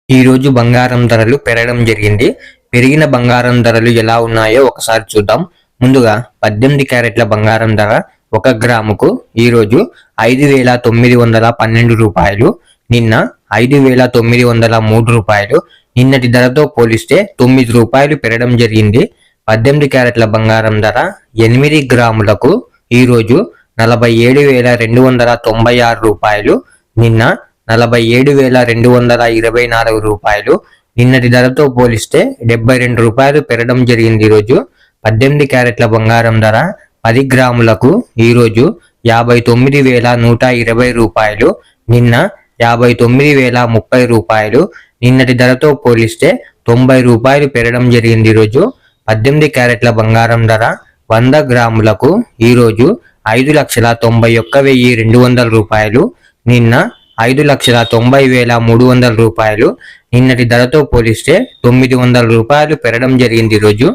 ఈ రోజు బంగారం ధరలు పెరగడం జరిగింది. పెరిగిన బంగారం ధరలు ఎలా ఉన్నాయో ఒకసారి చూద్దాం. ముందుగా 18 క్యారెట్ల బంగారం ధర 1 గ్రాముకు ఈ రోజు 5,912 రూపాయలు, నిన్న 5,903 రూపాయలు. నిన్నటి ధరతో పోలిస్తే 9 రూపాయలు పెరగడం జరిగింది. 18 క్యారెట్ల బంగారం ధర 8 గ్రాములకు ఈ రోజు 47,296 రూపాయలు, నిన్న 47,224 రూపాయలు. నిన్నటి ధరతో పోలిస్తే 72 రూపాయలు పెరగడం జరిగింది. ఈరోజు 18 క్యారెట్ల బంగారం ధర 10 గ్రాములకు ఈరోజు 59,120 రూపాయలు, నిన్న 59,030 రూపాయలు. నిన్నటి ధరతో పోలిస్తే 90 రూపాయలు పెరగడం జరిగింది. ఈరోజు 18 క్యారెట్ల బంగారం ధర 100 గ్రాములకు ఈరోజు 5,91,200 రూపాయలు, నిన్న 5,90,300 రూపాయలు. నిన్నటి ధరతో పోలిస్తే 900 రూపాయలు పెరగడం జరిగింది. ఈరోజు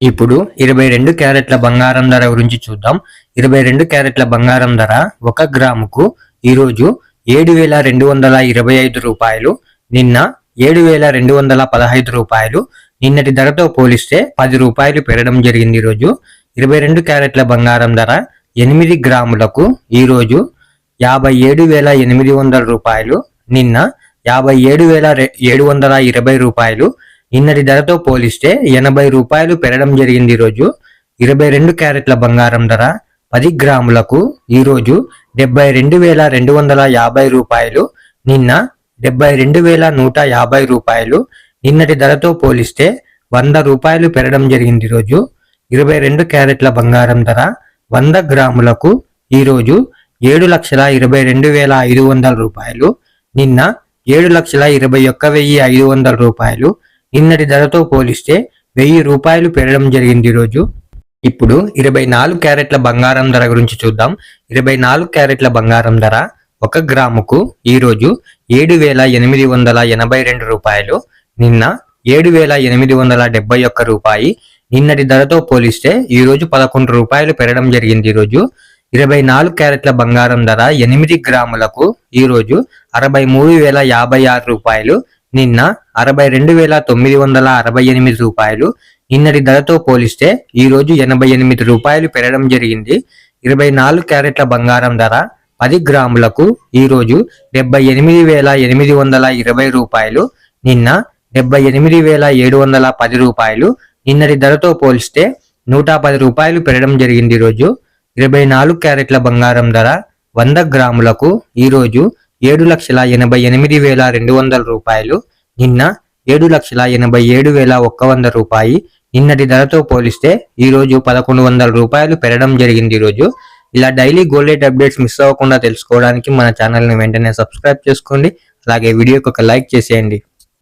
ఇప్పుడు 22 క్యారెట్ల బంగారం ధర గురించి చూద్దాం. 22 క్యారెట్ల బంగారం ధర 1 గ్రాముకు ఈరోజు 7,225 రూపాయలు, నిన్న 7,215 రూపాయలు. నిన్నటి ధరతో పోలిస్తే 10 రూపాయలు పెరగడం జరిగింది. ఈరోజు 22 క్యారెట్ల బంగారం ధర 8 గ్రాములకు ఈరోజు 57,800 రూపాయలు, నిన్న 57,720 రూపాయలు. నిన్నటి ధరతో పోలిస్తే 80 రూపాయలు పెరగడం జరిగింది. ఈరోజు 22 క్యారెట్ల బంగారం ధర 10 గ్రాములకు ఈరోజు 72,250 రూపాయలు, నిన్న 72,150 రూపాయలు. నిన్నటి ధరతో పోలిస్తే 100 రూపాయలు పెరగడం జరిగింది. ఈరోజు 22 క్యారెట్ల బంగారం ధర 100 గ్రాములకు ఈరోజు 7,22,500 రూపాయలు, నిన్న 7,21,500 రూపాయలు. నిన్నటి ధరతో పోలిస్తే 1000 రూపాయలు పెరగడం జరిగింది. ఈరోజు ఇప్పుడు 24 క్యారెట్ల బంగారం ధర గురించి చూద్దాం. 24 క్యారెట్ల బంగారం ధర 1 గ్రాముకు ఈరోజు 7,882 రూపాయలు, నిన్న 7,871 రూపాయి. నిన్నటి ధరతో పోలిస్తే ఈరోజు 11 రూపాయలు పెరగడం జరిగింది. ఈరోజు 24 క్యారెట్ల బంగారం ధర 8 గ్రాములకు ఈరోజు 63,056 రూపాయలు, నిన్న 62,968 రూపాయలు. నిన్నటి ధరతో పోలిస్తే ఈరోజు 88 రూపాయలు పెరగడం జరిగింది. 24 క్యారెట్ల బంగారం ధర 10 గ్రాములకు ఈరోజు 78,820 రూపాయలు, నిన్న 78,710 రూపాయలు. నిన్నటి ధరతో పోలిస్తే 110 రూపాయలు పెరగడం జరిగింది. ఈరోజు 24 క్యారెట్ల బంగారం ధర 100 గ్రాములకు ఈరోజు 7,88,200 రూపాయలు, నిన్న 7,87,100 రూపాయి. నిన్నటి ధరతో పోలిస్తే ఈరోజు 1,100 రూపాయలు పెరగడం జరిగింది. ఈరోజు ఇలా daily gold rate updates miss అవ్వకుండా తెలుసుకోవడానికి మన ఛానల్ని వెంటనే సబ్స్క్రైబ్ చేసుకోండి. అలాగే వీడియోకి ఒక లైక్ చేసేయండి.